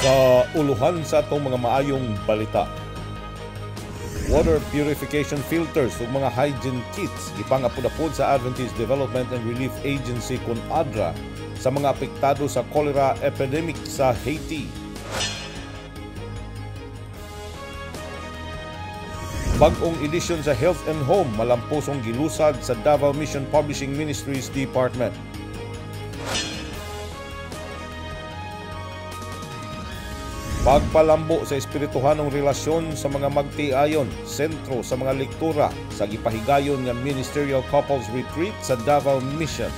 Sa uluhan sa atong mga maayong balita, water purification filters ug mga hygiene kits gipangapod-apod sa Adventist Development and Relief Agency kun ADRA sa mga apektado sa cholera epidemic sa Haiti. Bag-ong edisyon sa Health and Home malampusong gilusad sa Davao Mission Publishing Ministries Department. Pagpalambo sa espirituhanong relasyon sa mga magtiayon, sentro sa mga lektura sa gipahigayon nga Ministerial Couples Retreat sa Davao Mission.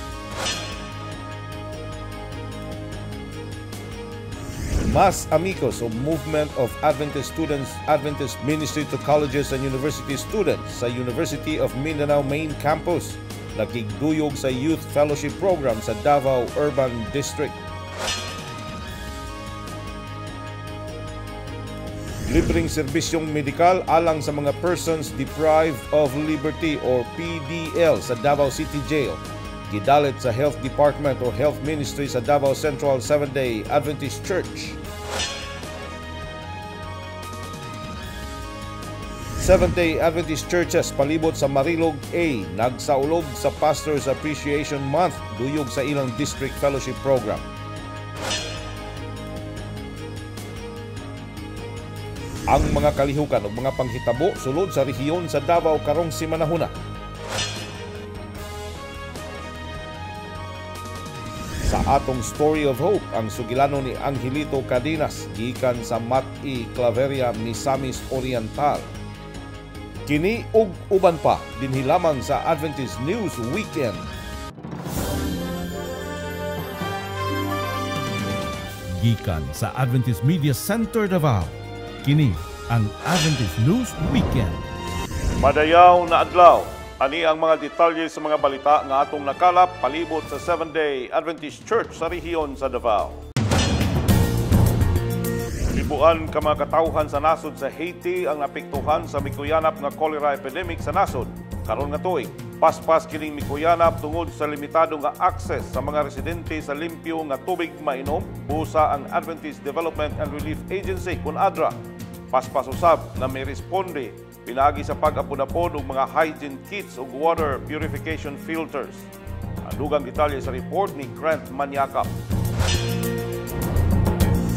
Mas Amigos o Movement of Adventist Students, Adventist Ministry to Colleges and University Students sa University of Mindanao Main Campus nakigduyog sa Youth Fellowship Program sa Davao Urban District. Libreng serbisyong medikal alang sa mga persons deprived of liberty or PDL sa Davao City Jail. Gidalit sa Health Department o Health Ministry sa Davao Central Seventh-day Adventist Church. Seventh-day Adventist Churches palibot sa Marilog A nagsaulog sa Pastors Appreciation Month duyog sa ilang District Fellowship Program. Ang mga kalihukan ug mga panghitabo sulod sa rehiyon sa Davao karong simanahuna. Sa atong Story of Hope, ang sugilano ni Angelito Cadinas gikan sa Mati Claveria, Misamis Oriental. Kini ug uban pa dinhi lamang sa Adventist News Weekend. Gikan sa Adventist Media Center Davao. Kini ang Adventist News Weekend. Madayaw na adlaw. Ani ang mga detalye sa mga balita nga atong nakalap palibot sa Seventh-day Adventist Church sa rehiyon sa Davao. Libuan ka mga katawhan sa nasod sa Haiti ang napektuhan sa mikuyanap nga cholera epidemic sa nasod. Karon nga tuig, paspas kining mikuyanap tungod sa limitado nga access sa mga residente sa limpyo nga tubig mainom busa ang Adventist Development and Relief Agency kun ADRA. Paspas usab na may responde pinaagi sa pag-apod-apod og mga hygiene kits ug water purification filters. Ang dugang detalye sa report ni Grant Maniakap.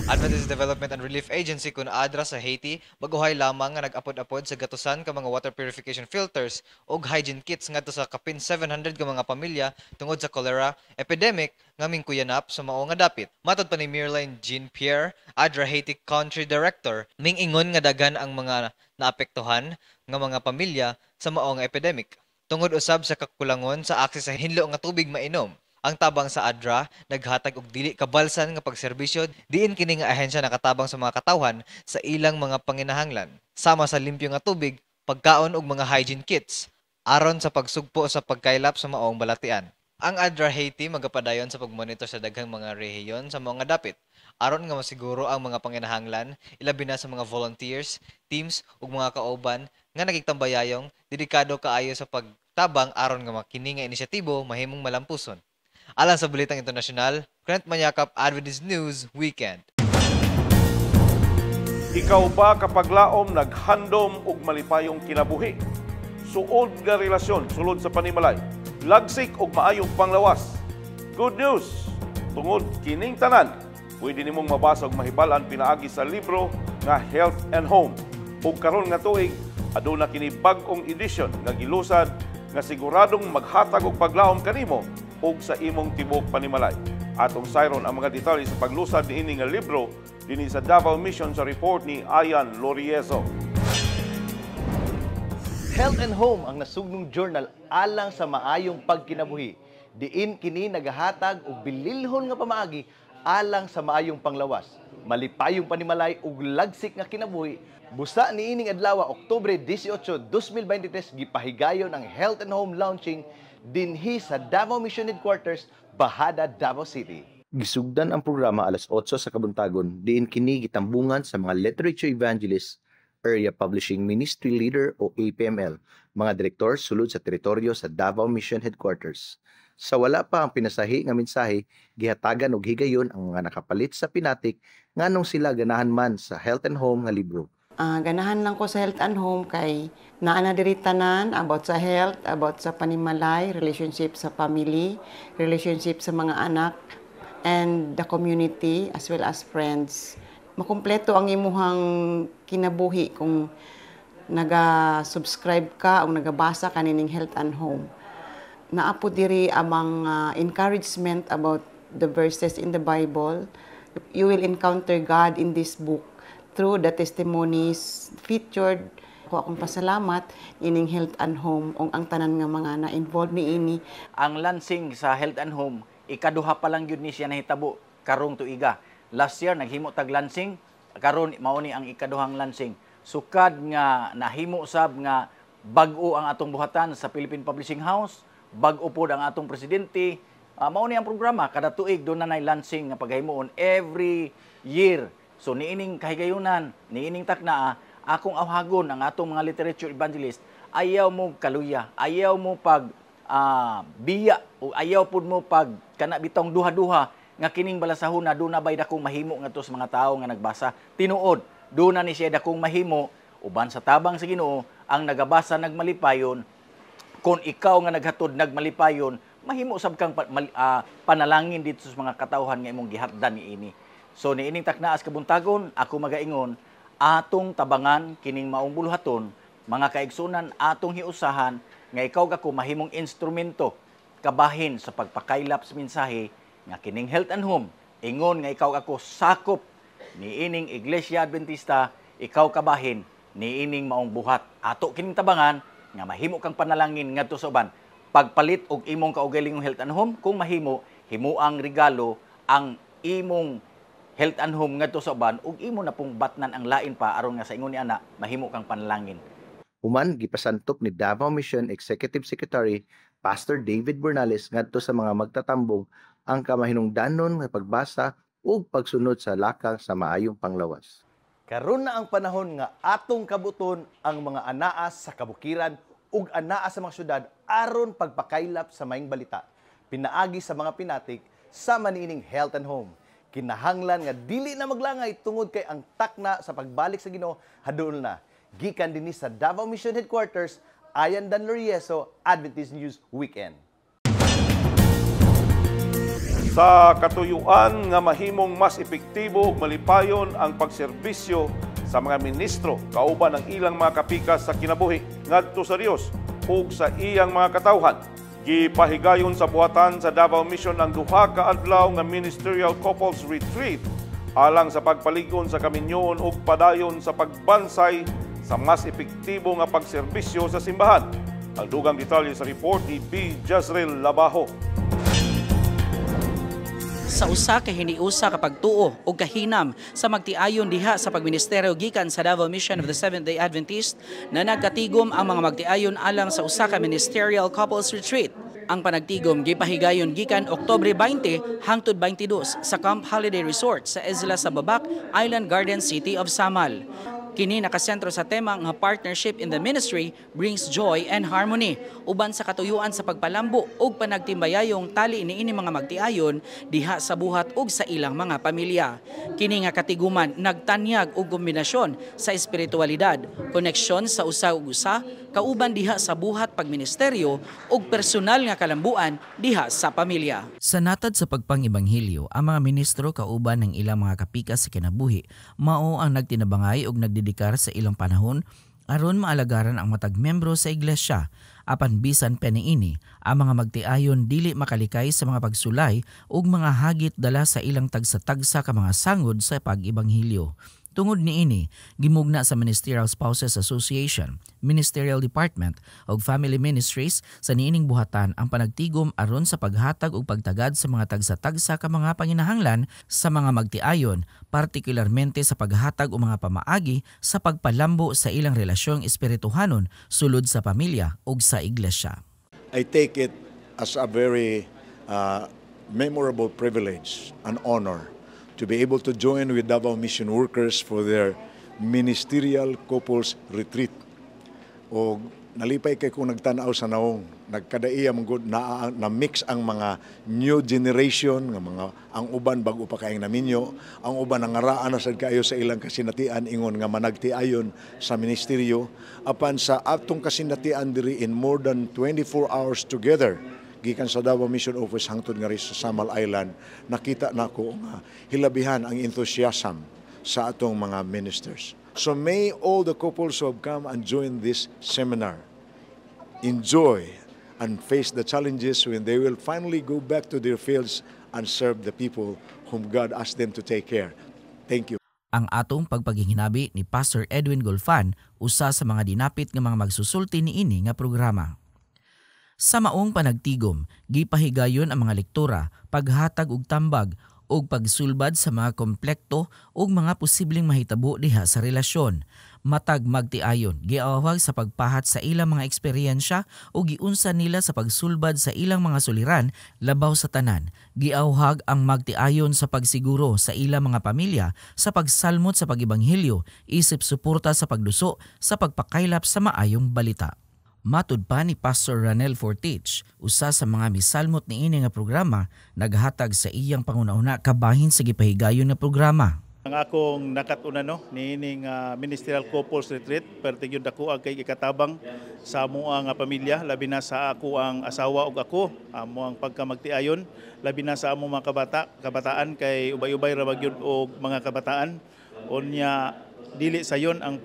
Adventist Development and Relief Agency kun ADRA sa Haiti baguhay lamang nga nag-apod-apod sa gatusan ka mga water purification filters ug hygiene kits ngadto sa kapin 700 ka mga pamilya tungod sa cholera epidemic nga mingkuyanap sa mao nga dapit. Matod pa ni Mirline Jean-Pierre, ADRA Haiti Country Director, mingingon nga daghan ang mga naapektuhan nga mga pamilya sa mao nga epidemic. Tungod usab sa kakulangon sa akses sa hinlo nga tubig mainom. Ang tabang sa ADRA naghatag og dili kabalsan nga pagserbisyo diin kini nga ahensya nakatabang sa mga katawhan sa ilang mga panginahanglan sama sa limpyo nga tubig, pagkaon ug mga hygiene kits aron sa pagsugpo sa pagkaylap sa maong balatian. Ang ADRA Haiti magapadayon sa pagmonitor sa daghang mga rehiyon sa mga dapit aron nga masiguro ang mga panginahanglan ilabi na sa mga volunteers, teams ug mga kauban nga nagigtambayayong dedikado kaayo sa pagtabang aron nga makini nga inisyatibo mahimong malampuson. Alang sa Balitang Internasyonal, Grant Maniakap, Adventist News Weekend. Ikaw ba kapag laom naghandom ug malipayong kinabuhi? Suod nga relasyon sulod sa panimalay, lagsik ug maayong panglawas. Good news! Tungod kining tanan, pwede nimong mabasa ug mahibalan pinaagi sa libro nga Health and Home. Ug karon nga tuig, aduna kini bag-ong edisyon nga gilusad nga siguradong maghatag og paglaom kanimo ug sa imong tibok panimalay. Atong sayron ang mga detalye sa paglusad niini nga libro dinhi sa Davao Mission sa report ni Ayan Loriezo. Health and Home ang nasugnong journal alang sa maayong pagkinabuhi. Diin kini nagahatag og bililhon nga pamaagi alang sa maayong panglawas, malipayong panimalay ug lagsik nga kinabuhi. Busa niining adlaw Oktubre 18, 2023 gipahigayon ang Health and Home launching dinhi sa Davao Mission Headquarters, Bahada, Davao City. Gisugdan ang programa alas 8 sa kabuntagon, diin kini gitambungan sa mga literature evangelists, Area Publishing Ministry Leader o APML, mga direktor sulod sa teritoryo sa Davao Mission Headquarters. Sa wala pa ang pinasahi nga mensahe, gihatagan og higayon ang mga nakapalit sa pinatik nganong sila ganahan man sa Health and Home nga libro. Ganahan lang ko sa Health and Home kay naana diri tanan about sa health, about sa panimalay, relationship sa family, relationship sa mga anak, and the community as well as friends. Makumpleto ang imuhang kinabuhi kung naga-subscribe ka o nagabasa ka nining Health and Home. Naapo diri amang encouragement about the verses in the Bible. You will encounter God in this book through the testimonies featured. Ako akong pasalamat ining Health and Home o ang tanan nga mga na-involved ni ini. Ang lansing sa Health and Home, ikaduha pa lang yun ni siya nahitabo karong tuiga. Last year naghimo tag lansing, karon mao ni ang ikaduhang lansing. Sukad nga nahimo sab nga bag-o ang atong buhatan sa Philippine Publishing House, bag-o pod ang atong presidente. Mao ni ang programa kada tuig do na nay lansing nga paghimuon every year. So niining kahigayunan, niining taknaa, akong awhagon ang atong mga literature evangelist, ayaw mo kaluya, ayaw mo pag biya, o ayaw pud mo pag kana bitong duha-duha nga kining balasahon na do na bay dakong mahimo ngadto sa mga tawo nga nagbasa. Tinuod, do na ni siya dakong mahimo uban sa tabang sa Ginoo ang nagabasa nagmalipayon. Kung ikaw nga naghatod nagmalipayon, mahimo sab kang panalangin dito sa mga katawhan nga imong gihatdan niini. So niining taknaas kabuntagon, ako magaingon, atong tabangan kining maong buluhaton, mga kaigsunan atong hiusahan nga ikaw kako mahimong instrumento kabahin sa pagpakaylap sa mensahe nga kining Health and Home. Ingon nga ikaw ako sakop niining Iglesia Adventista, ikaw kabahin niining maong buhat. Ato kining tabangan nga mahimo kang panalangin ngadto sa uban. Pagpalit og imong kaugalingong Health and Home, kung mahimo, himuang regalo ang imong Health and Home ngadto sa uban ug imo na pong batnan ang lain pa aron nga sa ingon ni ana mahimo kang panalangin. Human gipasantop ni Davao Mission Executive Secretary Pastor David Bernales ngadto sa mga magtatambong ang kamahinungdanon nga pagbasa ug pagsunod sa lakang sa maayong panglawas. Karon na ang panahon nga atong kabuton ang mga anaa sa kabukiran ug anaa sa mga syudad aron pagpakaylap sa maayong balita. Pinaagi sa mga pinatik sa manining Health and Home. Kinahanglan nga dili na maglangay tungod kay ang takna sa pagbalik sa Ginoo hadul na. Gikan dinhi sa Davao Mission Headquarters, Ayan Dan Lorieso, Adventist News Weekend. Sa katuyuan nga mahimong mas epektibo ug malipayon ang pagserbisyo sa mga ministro kauban ang ilang mga kapikas sa kinabuhi ngadto sa Dios ug sa iyang mga katawhan. Gipahigayon sa buhatan sa Davao Mission ang duha ka adlaw nga Ministerial Couples Retreat alang sa pagpaligon sa kaminyoon ug padayon sa pagbansay sa mas epektibo nga pagserbisyo sa simbahan. Ang dugang detalye sa report ni B. Jazreel Labajo. Sa usa ka hiniusa ka pagtuo o kahinam sa magtiayon diha sa pagministeryo gikan sa Davao Mission of the Seventh-day Adventist na nagkatigom ang mga magtiayon alang sa usa ka Ministerial Couples Retreat. Ang panagtigom gipahigayon gikan Oktubre 20 hangtod 22 sa Camp Holiday Resort sa Isla sa Babak, Island Garden City of Samal. Kini nakasentro sa tema nga partnership in the ministry brings joy and harmony uban sa katuyuan sa pagpalambo ug panagtimbayayong tali niini mga magtiayon diha sa buhat ug sa ilang mga pamilya. Kini nga katiguman nagtanyag og kombinasyon sa espiritualidad, koneksyon sa usa ug usa, kauban diha sa buhat pagministeryo ug personal nga kalambuan diha sa pamilya. Sa natad sa pagpang-ebanghelyo, ang mga ministro kauban ng ilang mga kapikas sa kinabuhi mao ang nagtinabangay ug nagdedikar sa ilang panahon aron maalagaran ang matag membro sa iglesia. Apan bisan pa niini, ang mga magtiayon dili makalikay sa mga pagsulay ug mga hagit dala sa ilang tagsa-tagsa ka mga sangod sa pag-ebanghelyo. Tungod niini, gimugna sa Ministerial Spouses Association, Ministerial Department ug Family Ministries sa niining buhatan ang panagtigom aron sa paghatag ug pagtagad sa mga tagsa-tagsa ka mga panginahanglan sa mga magtiayon, partikularmente sa paghatag og mga pamaagi sa pagpalambo sa ilang relasyong espirituhanon sulod sa pamilya ug sa iglesia. I take it as a very memorable privilege and honor to be able to join with Davao Mission workers for their Ministerial Couples Retreat. O nalipay kay kung nagtanaw sa naong, nagkadaiya mong na mix ang mga new generation, nga mga ang uban bago pa kaayong naminyo, ang uban nangaraan na sad kayo sa ilang kasinatian ingon nga managtiayon sa ministeryo, apan sa atong kasinatian diri in more than 24 hours together, gikan sa Davao Mission Office hangtod nga rin sa Samal Island, nakita nako nga hilabihan ang enthusiasm sa atong mga ministers. So may all the couples who have come and joined this seminar enjoy and face the challenges when they will finally go back to their fields and serve the people whom God asked them to take care. Thank you. Ang atong pagpaghihinabi ni Pastor Edwin Golfan usa sa mga dinapit nga mga magsusulti niini nga programa. Sa maong panagtigom, gipahigayon ang mga lektura, paghatag og tambag og pagsulbad sa mga komplekto ug mga posibleng mahitabo diha sa relasyon. Matag magtiayon, giawhag sa pagpahat sa ilang mga eksperyensya o giunsa nila sa pagsulbad sa ilang mga suliran labaw sa tanan. Giawhag ang magtiayon sa pagsiguro sa ilang mga pamilya sa pagsalmot sa pag-ebanghelyo, isip suporta sa pagduso sa pagpakaylap sa maayong balita. Matud pa ni Pastor Ranel Fortich, usa sa mga misalmot niini nga programa, naghatag sa iyang pangunahuna kabahin sa gipahigayon nga programa. Ang akong nakatuna niining Ministerial Couples Retreat, pertig yun dako ang kay ikatabang sa amuang pamilya, labi na sa ako ang asawa ug ako, amo ang pagkamagtiayon, labi na sa among mga kabataan kay ubay-ubay ra magyud og mga kabataan. Unya dili sayon ang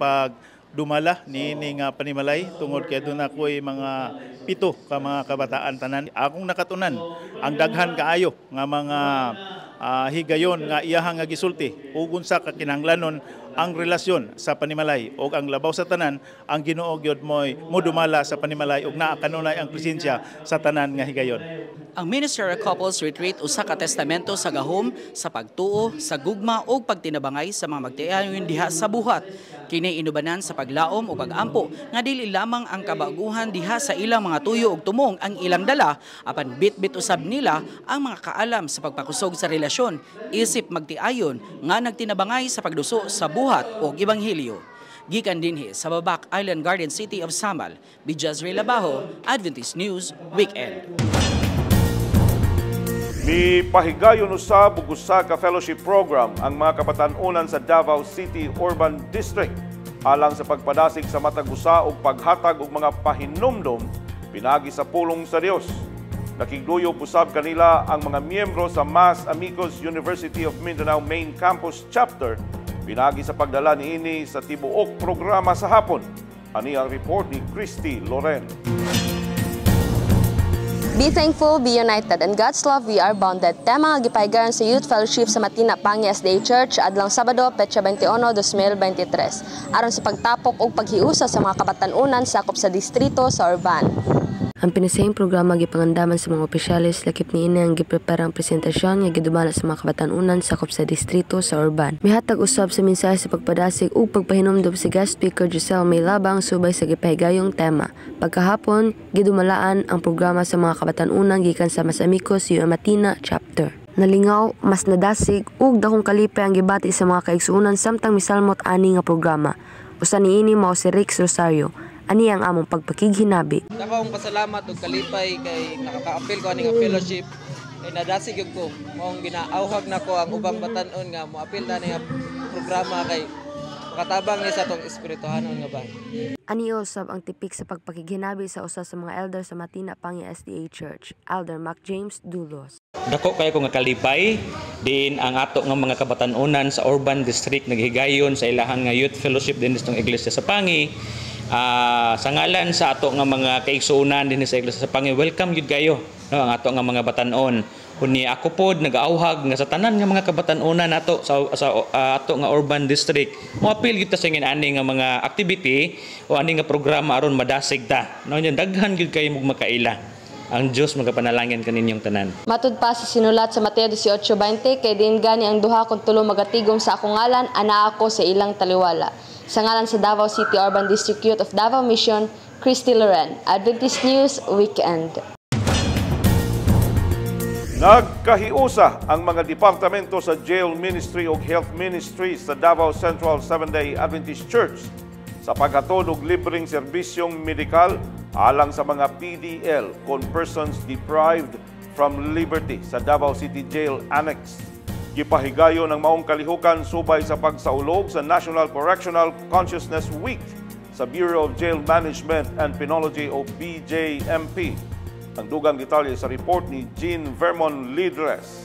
dumala niining panimalay tungod kay doon ako'y mga 7 ka mga kabataan tanan. Akong nakatunan ang daghan kaayo nga mga higayon nga iyahang nga gisulti ug unsa ka kinahanglanon ang relasyon sa panimalay ug ang labaw sa tanan ang Ginoo gyud mo dumala sa panimalay ug naa kanunay ang presensya sa tanan nga higayon. Ang Ministerial Couples Retreat usa ka testamento sa gahom, sa pagtuo, sa gugma ug pagtinabangay sa mga magtiayon diha sa buhat. Kini inubanan sa paglaom o pag-ampo nga dili lamang ang kabaguhan diha sa ilang mga tuyo ug tumong ang ilang dala, apan bit-bit usab nila ang mga kaalam sa pagpakusog sa relasyon, isip magtiayon nga nagtinabangay sa pagduso sa buhat ug ebanghelyo. Gikan dinhi sa Babak Island Garden City of Samal, Bijazri Labajo, Adventist News Weekend. Ni pahigayon usab ug usa ka fellowship program ang mga kabatan-onan sa Davao City Urban District alang sa pagpadasig sa matag usa ug paghatag og mga pahinumdom pinagi sa pulong sa Dios. Nakigluyo usab kanila ang mga miyembro sa Mas Amigos University of Mindanao Main Campus Chapter pinagi sa pagdala niini sa tibuok programa sa hapon. Ani ang report ni Christy Loren. Be thankful, be united, and God's love we are bounded. Tema nga gipaygaran sa Youth Fellowship sa Matina Pangi SDA Church adlang Sabado, Petsa 21, 2023 aron sa pagtapok og paghiusa sa mga kabatan-unan sakop sa distrito sa Urban. Ang pinasayang programa gipangandaman sa mga opisyalis lakip niini ang giprepare ang presentasyon nga gidumala sa mga kabatan-unan sakop sa distrito sa Urban. Mihatag usab sa mensahe sa pagpadasig ug pagpahinumdom si guest speaker Giselle Maylabang subay sa gipahigayong tema. Pagkahapon, gidumalaan ang programa sa mga kabatan-unan gikan sa Mas Amigos Matina Chapter. Nalingaw, mas nadasig ug dakong kalipay ang gibati sa mga kaigsuonan samtang misalmot ani nga programa. Usa niini mao si Rix Rosario. Ani ang among pagpakighinabi. Dako akong pasalamat ug kalipay kay nakaka-apil ko ani nga fellowship. Kay nadasig gyud ko. Maong ginaawhag nako ang ubang batan-on nga moapil na nga programa kay makatabang ni sa tong espirituhanon nga ba. Ani usab ang tipik sa pagpakighinabi sa usa sa mga elder sa Matina Pangi SDA Church, Elder Mac James Dulos. Dako kayo ko nga kalipay din ang ato nga mga kabatan-unan sa Urban District naghigayon sa ilahan nga youth fellowship din sa iglesia sa Pangi. Sa ngalan sa ato nga mga kaigsuonan din sa iglesia sa Pangi, welcome yun kayo, no, ang ato nga mga batanon. Kuni ako pod nag-auhag nga sa tanan nga mga kabatan-unan nato sa ato nga Urban District. Moapil gyud ta sa ani nga mga activity o ani nga programa aron madasig ta. No, yan daghan gyud kayo magmakaila. Ang Diyos magapanalangin kaninyong tanan. Matud pa sa sinulat sa Mateo 18:20 kay din gani ang duha kun tulo magatigom sa akong ngalan ana ako sa ilang taliwala. Sa ngalan sa Davao City Urban District Youth of Davao Mission, Christy Loren, Adventist News Weekend. Nagkahiusa ang mga departamento sa Jail Ministry o Health Ministry sa Davao Central Seventh-day Adventist Church sa paghatod og libreng serbisyong medikal alang sa mga PDL kon persons deprived from liberty sa Davao City Jail Annex. Gipahigayon ang maong kalihukan subay sa pagsaulog sa National Correctional Consciousness Week sa Bureau of Jail Management and Penology o BJMP. Ang dugang detalye sa report ni Jean Vermon Lidres.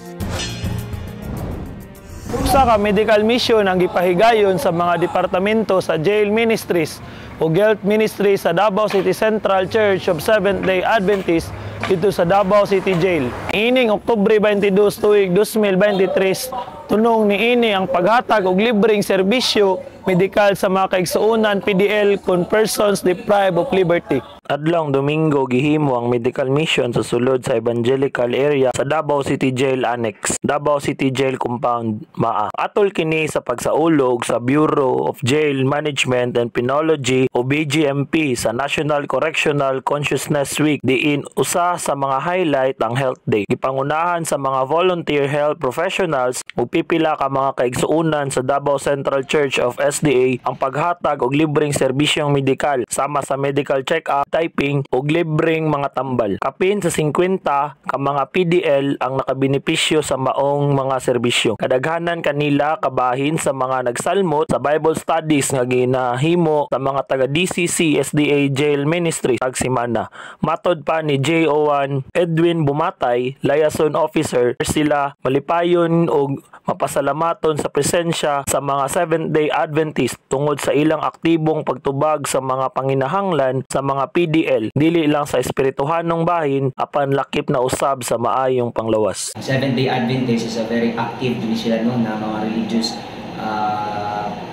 Usa ka medical mission ang gipahigayon sa mga departamento sa Jail Ministries o Health Ministry sa Davao City Central Church of Seventh-day Adventist dito sa Davao City Jail. Ining Oktubre 22 tuig 2023, tunong niini ang paghatag og libreng serbisyo medikal sa mga kaigsuonan PDL kon persons deprived of liberty. Adlong Domingo gihimo ang medical mission sa sulod sa evangelical area sa Davao City Jail Annex, Davao City Jail Compound, Maa. Atol kini sa pagsaulog sa Bureau of Jail Management and Penology o BJMP sa National Correctional Consciousness Week, diin usa sa mga highlight ang Health Day. Gipangunahan sa mga volunteer health professionals ug pipila ka mga kaigsuonan sa Davao Central Church of SDA ang paghatag og libreng serbisyong medikal sama sa medical check-up, typing ug libreng mga tambal. Kapin sa 50 ka mga PDL ang nakabenepisyo sa maong mga serbisyo. Kadaghanan kanila kabahin sa mga nagsalmot sa Bible studies nga ginahimo sa mga taga DCC SDA Jail Ministry tag semana. Matod pa ni JO1 Edwin Bumatay, liaison officer, sila malipayon og mapasalamaton sa presensya sa mga Seventh-day Adventist tungod sa ilang aktibong pagtubag sa mga panginahanglan sa mga PDL, dili lang sa espirituhanong bahin apan lakip na usab sa maayong panglawas. Seventh-day Adventist is a very active din sila no na mga religious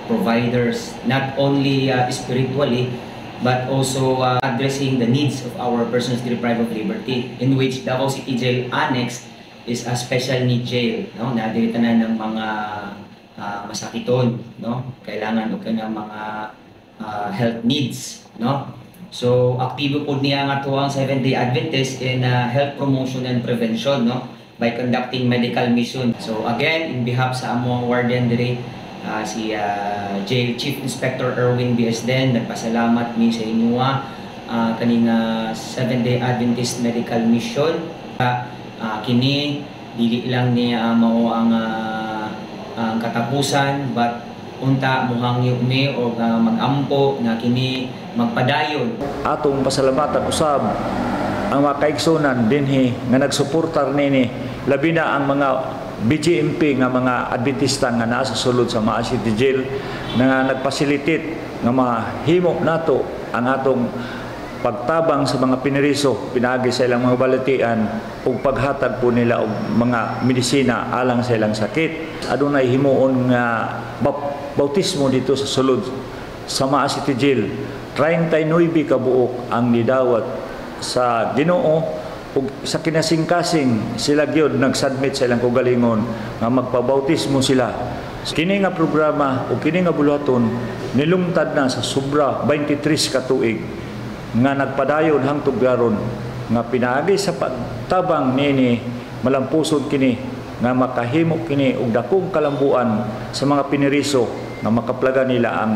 providers, not only spiritually but also addressing the needs of our persons deprived of liberty, in which Davao City Jail Annex is a special need jail, no? Nadiri tanan ng mga masakiton, no? Kailangan og kanang mga health needs, no? So aktibo pod niya nga tuwang Seventh-day Adventist in health promotion and prevention, no? By conducting medical mission. So again, in behalf sa among warden diri, si Jail Chief Inspector Erwin Biesden, nagpasalamat mi sa inyo kanina Seventh-day Adventist Medical Mission. Kini dili lang niya mao ang katapusan, but unta muhangyo mi og magampo na kini magpadayon. Atong pasalamatan usab ang mga kaigsunan dinhi nga nagsuportar nini, labi na ang mga BJMP nga mga Adventista nga naa sa sulod sa Maa City Jail na nagpasilitate nga mahimo nato ang atong pagtabang sa mga piniriso, pinagi sa ilang mga balatian ug paghatag po nila og mga medisina alang sa ilang sakit. Adunay himuon nga bautismo dito sa sulod sa Maa City Jail. 39 ka buok ang nidawat sa Ginoo ug sa kinasingkasing sila gyud nagsubmit sa ilang kaugalingon nga magpabautismo sila. Kini nga programa o kini nga buluhaton nilungtad na sa sobra 23 ka tuig nga nagpadayon hangtod karon nga pinaagi sa pagtabang nini malampusod kini nga makahimo kini og dakong kalambuan sa mga piniriso nga makaplaga nila ang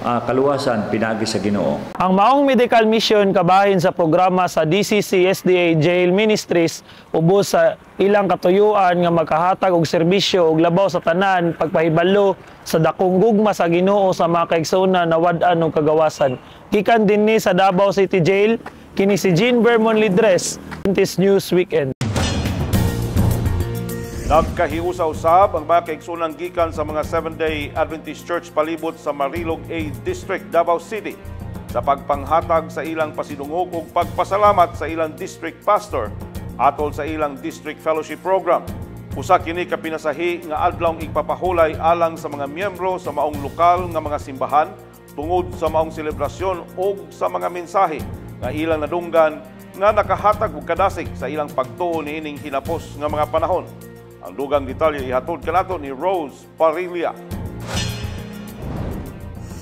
kaluwasan pinagi sa Ginoo. Ang maong medical mission kabahin sa programa sa DCC SDA Jail Ministries ubos sa ilang katuyuan nga makahatag og serbisyo og labaw sa tanan pagpahibalo sa dakong gugma sa Ginoo sa mga kaigsuonan na wad-an og kagawasan. Gikan dinhi sa Davao City Jail, kini si Jean Vermon Lidres, Adventist News Weekend. Nagkahiusa-usab ang mga kaigsuonan gikan sa mga Seventh-day Adventist Church palibot sa Marilog A District, Davao City sa pagpanghatag sa ilang pasidungog ug pagpasalamat sa ilang district pastor atol sa ilang district fellowship program. Usa kini ka pinasahi nga adlawng igpapahulay alang sa mga miyembro sa maong lokal nga mga simbahan tungod sa maong selebrasyon o sa mga mensahe nga ilang nadunggan nga nakahatag og kadasig sa ilang pagtuo niining hinapos nga mga panahon. Ang dugang detalye ihatod kanato ni Rose Parilla.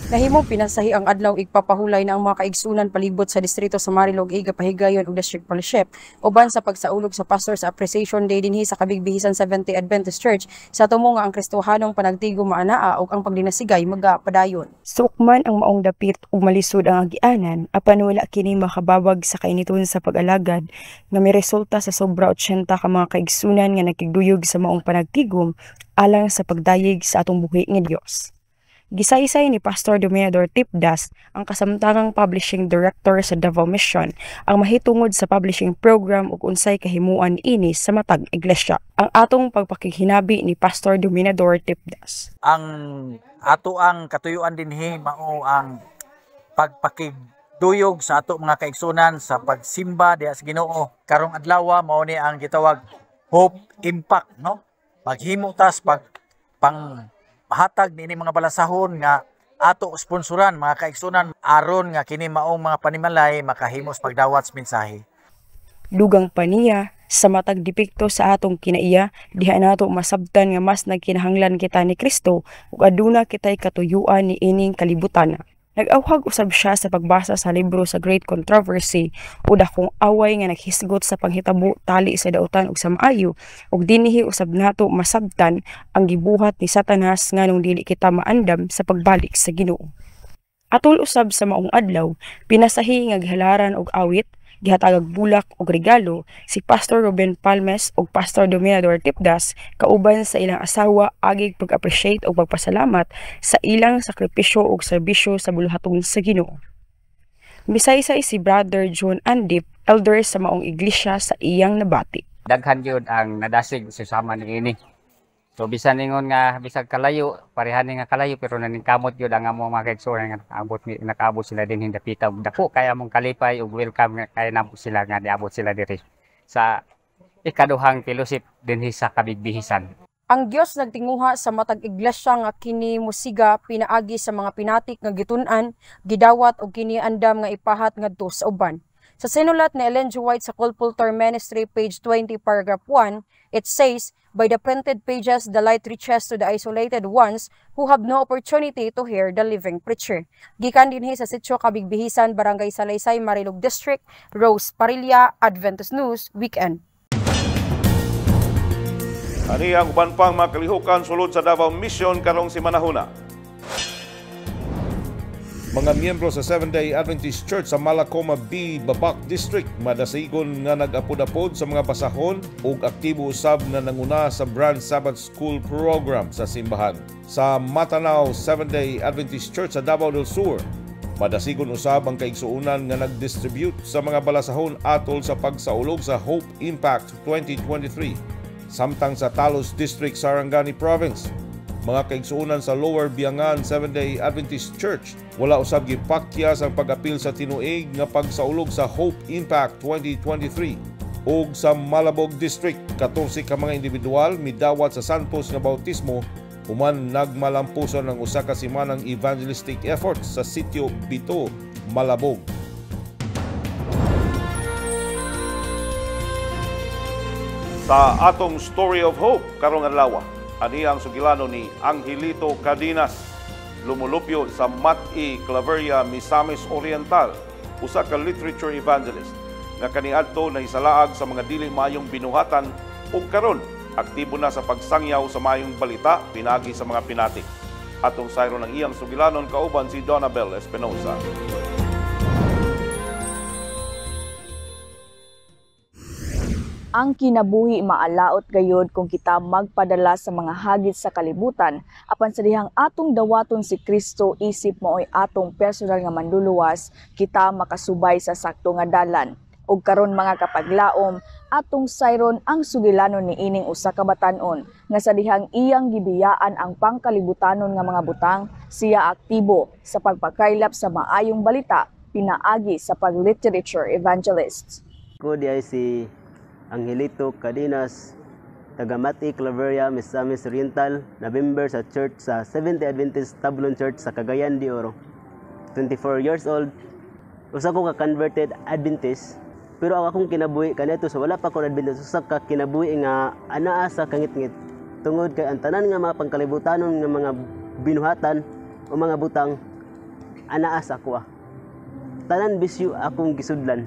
Nahimong pinasahi ang adlaw igpapahulay na ang mga kaigsunan palibot sa distrito sa Marilog, Iga, Pahigayon ug District Police uban sa pagsaulog sa Pastors Appreciation Day dinhi sa Kabigbihisan Seventh-day Adventist Church sa tumo nga ang Kristohanong panagtigom maanaa ug ang pagdinasigay magapadayon. Sukman ang maong dapit ug malisod ang agianan apan wala kini makababag sa kainiton sa pag-alagad nga may resulta sa sobra 80 ka mga kaigsunan nga nakigduyog sa maong panagtigom alang sa pagdayeg sa atong buhi nga Dios. Gisaysay ni Pastor Dominador Tipdas, ang kasamtangang publishing director sa Davao Mission, ang mahitungod sa publishing program ug unsay kahimuan ini sa matag iglesia. Ang atong pagpakihinabi ni Pastor Dominador Tipdas. Ang ato ang katuyuan dinhi mao ang pagpakigduyog sa ato mga kaigsunan sa pagsimba diha sa Ginoo. Karong adlaw mao ni ang gitawag Hope Impact, no? Paghimo tas panghatag ni mga balasahon nga ato sponsoran mga kaigsunan aron nga kini maong mga panimalay makahimos pagdawat sa mensahe. Dugang pa niya sa matag depekto sa atong kinaiya diha nato masabtan nga mas nagkinahanglan kita ni Kristo ug aduna kitay katuyuan ni ining kalibutan. Nag-awhag usab siya sa pagbasa sa libro sa Great Controversy o dakong away nga naghisgot sa panghitabo tali sa dautan ug sa maayo ug dinhi usab nato masabtan ang gibuhat ni Satanas nganong dili kita maandam sa pagbalik sa Ginoo. Atol usab sa maong adlaw, pinasahi nga gihalaran og awit, gihatagag bulak og regalo si Pastor Ruben Palmes ug Pastor Dominador Tipdas kauban sa ilang asawa agig pag-appreciate ug pagpasalamat sa ilang sakripisyo ug serbisyo sa buluhaton sa Ginoo. Misaysay si Brother John Andip, elder sa maong iglesia sa iyang nabati. Daghan gyud ang nadasig sa sama niini. So bisan ningon nga bisag kalayo, parehan nga kalayo pero naningkamot gyud ang among mga kaigsunan nga nakaabot sila din hindapita ug dako kay among kalipay ug welcome kay namo sila nga niabot sila diri sa ikaduhang fellowship dinhi sa Kabigbihisan. Ang Dios nagtinguha sa matag iglesia nga kini musiga pinaagi sa mga pinatik nga gitun-an, gidawat ug kini andam nga ipahat ngadto sa uban. Sa sinulat ni Ellen G. White sa Colpultor Ministry, page 20, paragraph 1, it says, "By the printed pages, the light reaches to the isolated ones who have no opportunity to hear the living preacher." Gikan dinhi sa Sitio Kabigbihisan, Barangay Salaysay, Marilog District, Rose Parilla, Adventist News, Weekend. Ani ang uban pang mga kalihukan sulod sa Davao Mission karong simanahuna. Mga miyembro sa Seventh-day Adventist Church sa Malacoma B, Babac District madasigon nga nag-apod-apod sa mga basahon ug aktibo usab na nanguna sa Brand Sabbath School program sa simbahan. Sa Matanao Seventh-day Adventist Church sa Davao del Sur, madasigon usab ang kaigsuunan nga nag-distribute sa mga balasahon atol sa pagsaulog sa Hope Impact 2023. Samtang sa Talos District, Sarangani Province, mga kaigsuunan sa Lower Biangan Seventh-day Adventist Church, wala usab gipakyas ang pag-apil sa tinuig nga pagsaulog sa Hope Impact 2023. Ug sa Malabog District, 14 ka mga individual midawat sa Santos nga bautismo human nagmalampuson ng usa ka semanang evangelistic efforts sa sitio Bito, Malabog. Sa atong Story of Hope karong adlaw, ani ang sugilano ni Angelito Cadinas, lumulupyo sa Mati, Claveria, Misamis Oriental, usa ka literature evangelist nga kaniadto na isalaag sa mga dili maayong binuhatan ug karon aktibo na sa pagsangyaw sa maayong balita pinagi sa mga pinatik. Atong sayro ng iyang sugilanon kauban si Donabel Espinosa. Ang kinabuhi maalaot gayod kung kita magpadala sa mga hagit sa kalibutan apan sa dihang atong dawaton si Kristo isip maoy atong personal nga manluluwas kita makasubay sa sakto nga dalan. Ug karon mga kapaglaom atong sayron ang sugilanon ni ining usa ka batan-on nga sa dihang iyang gibiyaan ang pangkalibutanon nga mga butang siya aktibo sa pagpakaylap sa maayong balita pinaagi sa pag-literature evangelist. Ko di ay si Angelito Cadinas, taga Mati, Claveria, Misamis Oriental, na-member sa church sa Seventh-day Adventist Tablon Church sa Cagayan de Oro. 24 years old, usa ko ka-converted Adventist, pero ang akong kinabuhi kanito sa wala pa ko Adventist, usa ka kinabuhi nga anaa sa kangit-ngit. Tungod kay ang tanan nga mga pangkalibutanon nga mga binuhatan o mga butang, anaa sa ako. Tanan bisyo akong gisudlan.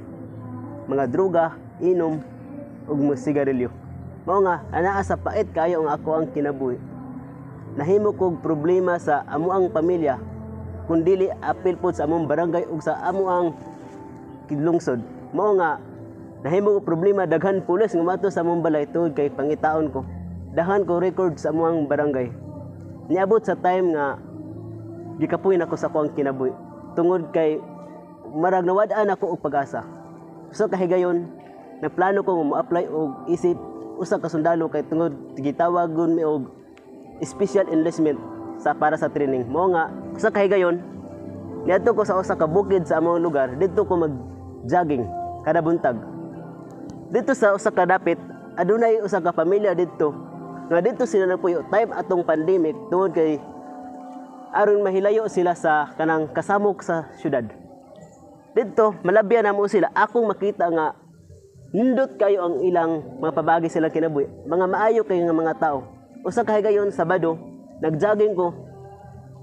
Mga droga, inom, ug mga sigarilyo. Mao nga anaa sa pait kayo ang ako ang kinabuhi. Nahimo kog problema sa amuang pamilya kundili apil pod sa among barangay ug sa amuang kidlungsod. Mao nga nahimo ko problema daghan pulis nga mato sa among balay tungod kay pangitaon ko. Daghan ko record sa amuang barangay. Niabot sa time nga gikapuin ako sa akong kinabuhi tungod kay marag nawad-an ako og pag-asa. So kahigayon naplano ko nga mo-apply og isip usa ka sundalo kay tungod gitawagon mi og special enlistment para sa training. Mao nga usa kahigayon niadto ko sa usa ka bukid sa among lugar, didto ko mag-jogging kada buntag. Dito sa usa ka dapit adunay usa ka pamilya didto nga didto sila nagpuyo time atong pandemic tungod kay aron mahilayo sila sa kanang kasamok sa syudad. Dito malabyan namo sila akong makita nga nindot kayo ang ilang mga pabagi sila kinabuhi. Mga maayo kayo nga mga tao. Usa ka higayon Sabado, nagjogging ko.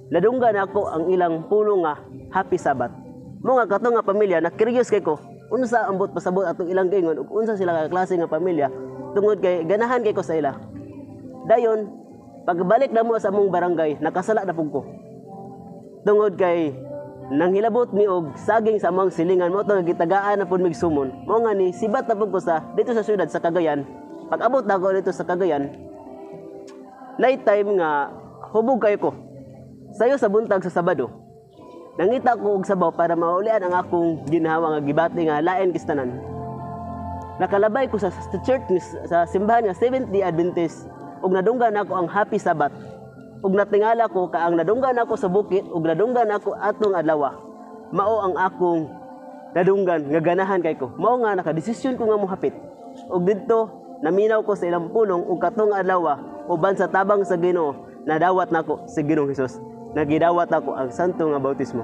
Ladunggan ako ang ilang pulo nga Happy Sabbath. Mo nga kato nga pamilya na curious kay ko. Unsa ambot pasabot atong ilang gingon ug unsa sila ka klase nga pamilya tungod kay ganahan kay ko sa ila. Dayon pagbalik namo sa among barangay, nakasala na pug ko. Tungod kay nang hilabot mi og saging sa among silingan mo to gitagaan na pud mig sumon. Mo nga ni sibat na pud ko sa dito sa syudad sa Cagayan. Pag abot na ako dito sa Cagayan, night time nga hubog kayo ko. Sayo sa buntag sa Sabado. Nangita ko og sabaw para maulian ang akong ginhawa nga gibati nga lain kistanan. Nakalabay ko sa church sa simbahan nga Seventh-day Adventist ug nadunggan ako ang Happy Sabbath. Ug natingala ko kaang nadunggan ako sa bukit ug nadunggan ako atong adlaw. Mao ang akong nadunggan nga ganahan kay ko. Mao nga nakadesisyon ko nga mohapit. Ug didto naminaw ko sa ilang pulong ug katong adlaw uban sa tabang sa Ginoo nadawat nako si Ginoong Hesus. Nagidawat ako ang santo nga bautismo.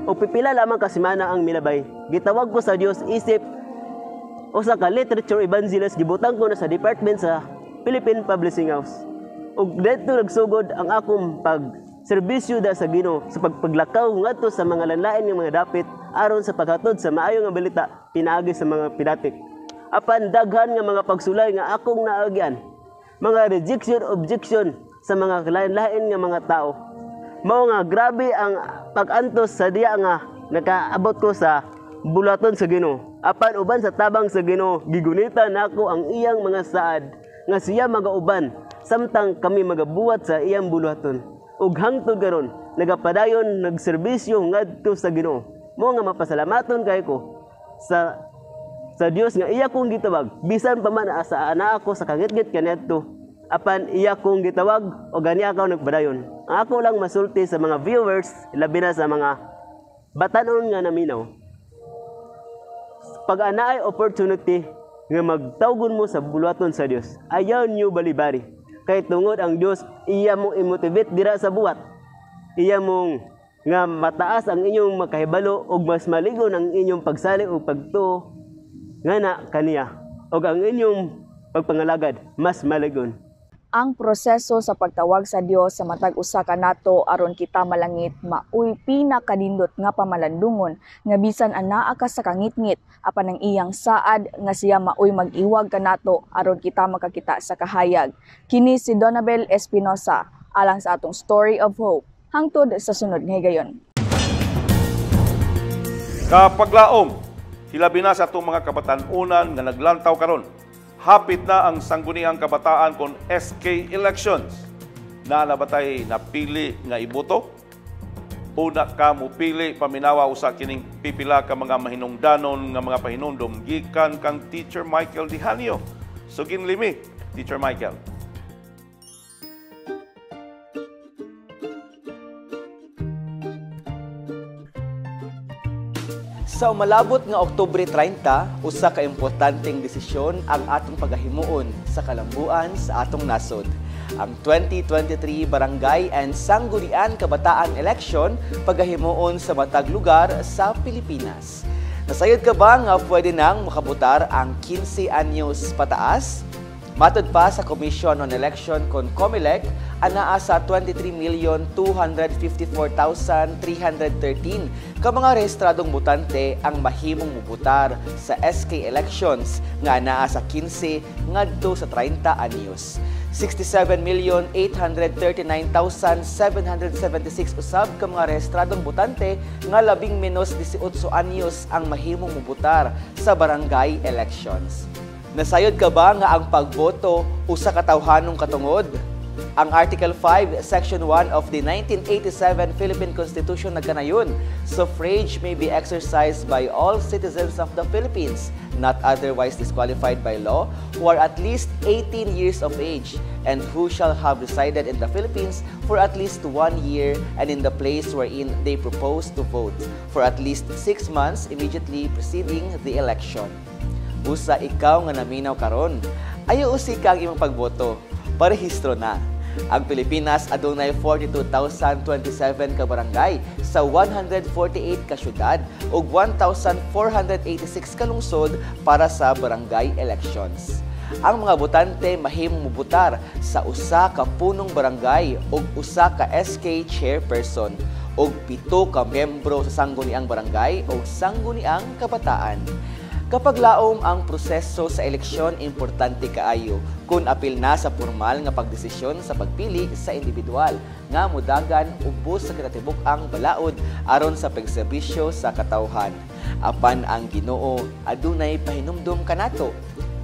Ug pipila lamang ka semana ang milabay. Gitawag ko sa Dios isip usa ka literature evangelist gibutang ko na sa department sa Philippine Publishing House. Ug dito nagsugod ang akong pagserbisyo da sa Ginoo sa pagpaglakaw ngadto sa mga lanlain nga mga dapit aron sa paghatod sa maayo nga balita pinaagi sa mga pinatik. Apan daghan nga mga pagsulay nga akong naagyan. Mga objection sa mga lain-lain nga mga tao. Mao nga grabe ang pag-antos sa diya nga nakaabot ko sa bulaton sa Ginoo. Apan uban sa tabang sa Ginoo gigunita nako ang iyang mga saad nga siya magauban samtang kami magabuhat sa iyang bulaton. Ug hangtod karon nagapadayon nagserbisyo ngadto sa Ginoo. Mo nga mapasalamaton kay ko sa Dios nga iya kong gitawag bisan pa man asa ana ako sa kagitgit kaniadto. Apan iya kong gitawag o gani ako nagbadayon. Ang ako lang masulti sa mga viewers labi na sa mga batanon nga naminaw. Pag anaay opportunity nga magtawgon mo sa bulaton sa Dios, ayaw niyo balibari. Kay tungod ang Dios iya mong i-motivate dira sa buhat. Iya mong nga mataas ang inyong makahibalo ug mas maligon ang inyong pagsali ug pagtuo ngana kaniya. Ug ang inyong pagpangalagad mas maligon. Ang proseso sa pagtawag sa Dios sa matag usa ka nato aron kita malangit maoy pinakadindot nga pamalandungon nga bisan anaa ka sa kangitngit apan ang iyang saad nga siya maoy mag-iwag kanato aron kita makakita sa kahayag. Kini si Donabel Espinosa alang sa atong Story of Hope. Hangtod sa sunod nga higayon. Kapaglaom, hilabi na sa atong mga kabatan-unan nga naglantaw karon. Hapit na ang sangguniang kabataan kon SK elections. Naalabatay napili nga iboto. Una ka mupili paminawa usa kining pipila ka mga mahinungdanon nga mga pahinumdom gikan kang Teacher Michael Dihanio. So ginlimi, Teacher Michael. Sa umalabot nga Oktubre 30, usa ka importanteng desisyon ang atong pagahimuon sa kalambuan sa atong nasod. Ang 2023 Barangay and Sanggunian Kabataan Election pagahimuon sa matag lugar sa Pilipinas. Nasayod ka ba nga pwede nang makabotar ang 15 anyos pataas? Matod pa sa Commission on Election kon COMELEC, anaa sa 23,254,313 ka mga rehistradong botante ang mahimong mubutar sa SK elections nga anaa sa 15 ngadto sa 30 anyos. 67,839,776 usab ka mga rehistradong botante nga labing menos 18 anyos ang mahimong mubutar sa barangay elections. Nasayod ka ba nga ang pagboto usa ka tawhanong katungod? Ang Article 5, Section 1 of the 1987 Philippine Constitution nagkanayon, suffrage may be exercised by all citizens of the Philippines, not otherwise disqualified by law, who are at least 18 years of age, and who shall have resided in the Philippines for at least 1 year and in the place wherein they propose to vote for at least 6 months immediately preceding the election. Usa ikaw nga naminaw karon, ayaw usi ka ang imong pagboto, parehistro na. Ang Pilipinas adunay 42,027 ka barangay sa 148 ka syudad ug 1,486 ka lungsod para sa barangay elections. Ang mga botante mahimong mubutar sa usa ka punong barangay ug usa ka SK chairperson ug 7 ka miyembro sa sangguniang barangay o sangguniang kabataan. Kapag laom ang proseso sa eleksyon, importante kaayo kung apil na sa formal nga pagdesisyon sa pagpili sa individual nga mudagan ubos sa kinatibuk-ang balaod aron sa pagserbisyo sa katawhan. Apan ang Ginoo adunay pahinumdom kanato.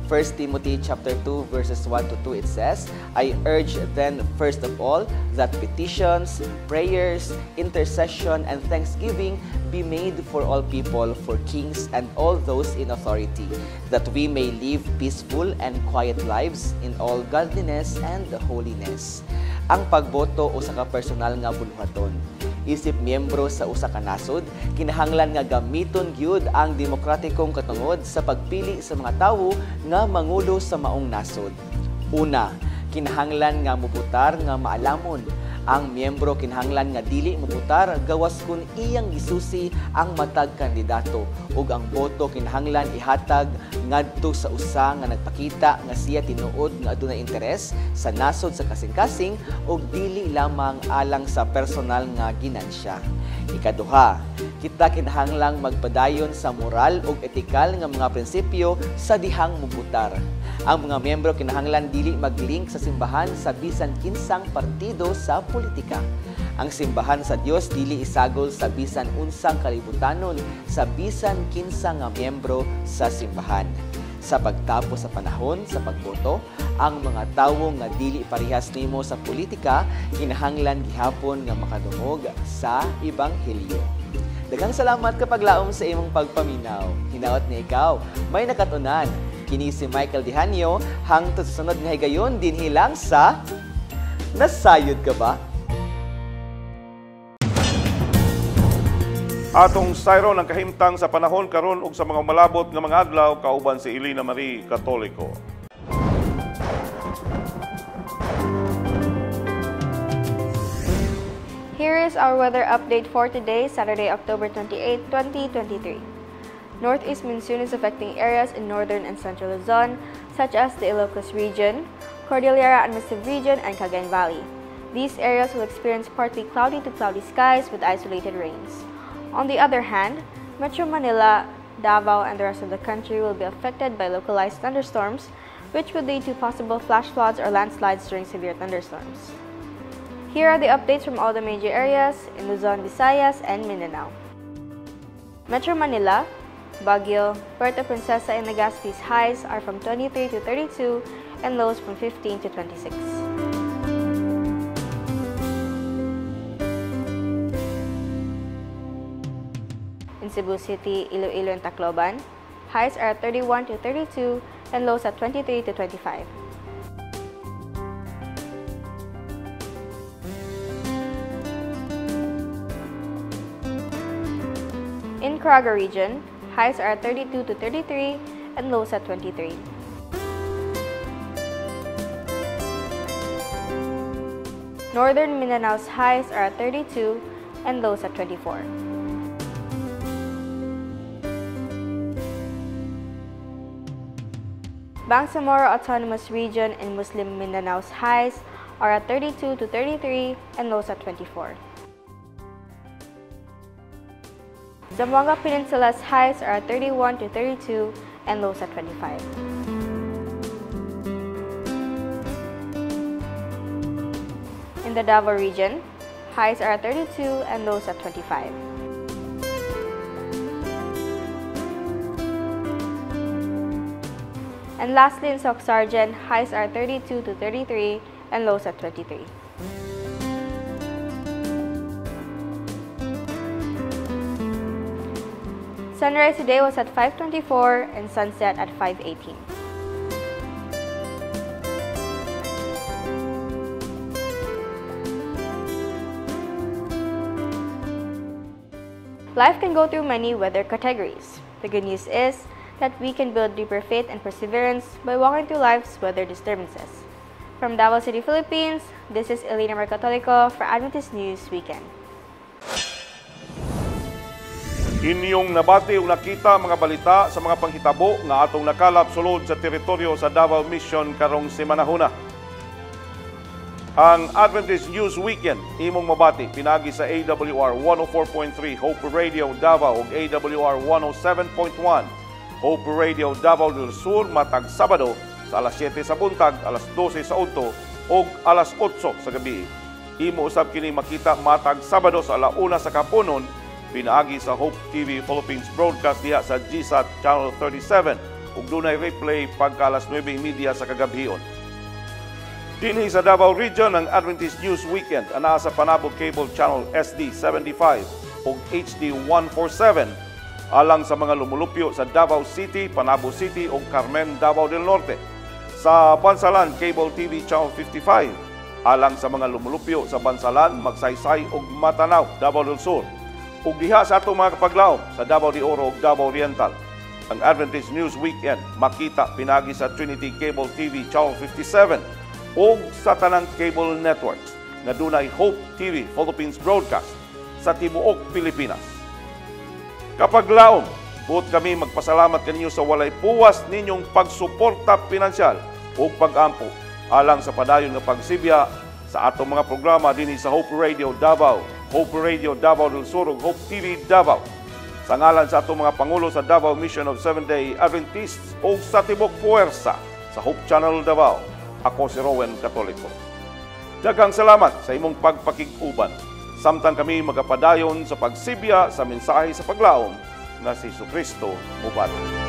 1 Timothy chapter 2 verses 1 to 2 it says, I urge then first of all that petitions, prayers, intercession, and thanksgiving be made for all people, for kings and all those in authority, that we may live peaceful and quiet lives in all godliness and holiness. Ang pagboto usa ka personal nga buluhaton. Isip miyembro sa usa ka nasod, kinahanglan nga gamiton gyud ang demokratikong katungod sa pagpili sa mga tawo nga mangulo sa maong nasod. Una, kinahanglan nga mubutar nga maalamon. Ang miyembro kinahanglan nga dili mubutar gawas kun iyang gisusi ang matag kandidato ug ang boto kinahanglan ihatag ngadto sa usa nga nagpakita nga siya tinuod nga adunay interes sa nasod sa kasing-kasing ug dili lamang alang sa personal nga ginansya. Ikaduha, kita kinahanglang magpadayon sa moral ug etikal nga mga prinsipyo sa dihang mubutar. Ang mga miyembro kinahanglan dili mag-link sa simbahan sa bisan kinsang partido sa politika. Ang simbahan sa Dios dili isagol sa bisan unsang kalibutanon sa bisan kinsa nga miyembro sa simbahan. Sa pagtapos sa panahon sa pagboto, ang mga tawo nga dili parehas nimo sa politika kinahanglan gihapon nga makadungog sa ebanghelyo. Daghang salamat kapag laom sa imong pagpaminaw. Hinaot ni ikaw, may nakatunan. Kini si Michael Dihanyo, hangtod sa sunod nga higayon dinhi lang sa Nasayod Ka Ba? Atong styro ng kahimtang sa panahon karon ug sa mga malabot nga mga adlaw kauban si Elena Marie Katoliko. Here is our weather update for today, Saturday, October 28, 2023. Northeast monsoon is affecting areas in northern and central Luzon, such as the Ilocos region, Cordillera Administrative region, and Cagayan Valley. These areas will experience partly cloudy to cloudy skies with isolated rains. On the other hand, Metro Manila, Davao, and the rest of the country will be affected by localized thunderstorms, which would lead to possible flash floods or landslides during severe thunderstorms. Here are the updates from all the major areas in Luzon, Visayas, and Mindanao. Metro Manila, Baguio, Puerto Princesa, and Legazpi's highs are from 23 to 32 and lows from 15 to 26. In Cebu City, Iloilo, and Tacloban, highs are at 31 to 32 and lows at 23 to 25. In Caraga region, highs are at 32 to 33 and lows at 23. Northern Mindanao's highs are at 32 and lows at 24. Bangsamoro Autonomous Region and Muslim Mindanao's highs are at 32 to 33 and lows at 24. Zamboanga Peninsula's highs are at 31 to 32 and lows at 25. In the Davao region, highs are at 32 and lows at 25. And lastly, in Soc-Sargen, highs are 32 to 33 and lows at 23. Sunrise today was at 5:24 and sunset at 5:18. Life can go through many weather categories. The good news is that we can build deeper faith and perseverance by walking through life's weather disturbances. From Davao City, Philippines, this is Elena Mercatolico for Adventist News Weekend. Inyong nabati o nakita mga balita sa mga panghitabo nga atong nakalap sulod sa teritoryo sa Davao Mission karong semanahuna. Ang Adventist News Weekend imong mabati pinagi sa AWR 104.3 Hope Radio Davao ug AWR 107.1 Hope Radio Davao del Sur matag Sabado sa alas 7 sa buntag, alas 12 sa udto ug alas 8 sa gabi. Imo usab kini makita matag Sabado sa alauna sa kapunon pinaagi sa Hope TV Philippines broadcast diha sa GSAT Channel 37 ug dunay replay pagka alas 9:30 sa kagabhion. Dinhi sa Davao Region ang Adventist News Weekend ana sa Panabo Cable Channel SD 75 ug HD 147 alang sa mga lumulupyo sa Davao City, Panabo City ug Carmen, Davao del Norte. Sa Bansalan Cable TV Channel 55 alang sa mga lumulupyo sa Bansalan, Magsaysay ug Matanao, Davao del Sur. Ug diha sa atong mga kapaglaom sa Davao de Oro ug Davao Oriental. Ang Adventist News Weekend makita pinagi sa Trinity Cable TV Channel 57 ug sa tanang cable networks nga dunay Hope TV Philippines broadcast sa tibuok Pilipinas. Kapaglaom, buot kami magpasalamat kaninyo sa walay puwas ninyong pagsuporta pinansyal ug pag-ampo alang sa padayon nga pagsibya sa atong mga programa dinhi sa Hope Radio Davao, Hope Radio Davao del Sur ug Hope TV Davao. Sa ngalan sa atong mga pangulo sa Davao Mission of Seventh-day Adventists ug sa tibok puwersa sa Hope Channel Davao, ako si Rowan Katoliko. Daghang salamat sa imong pagpakig-uban. Samtang kami magapadayon sa pagsibya sa mensahe sa paglaom na si Jesucristo mubati.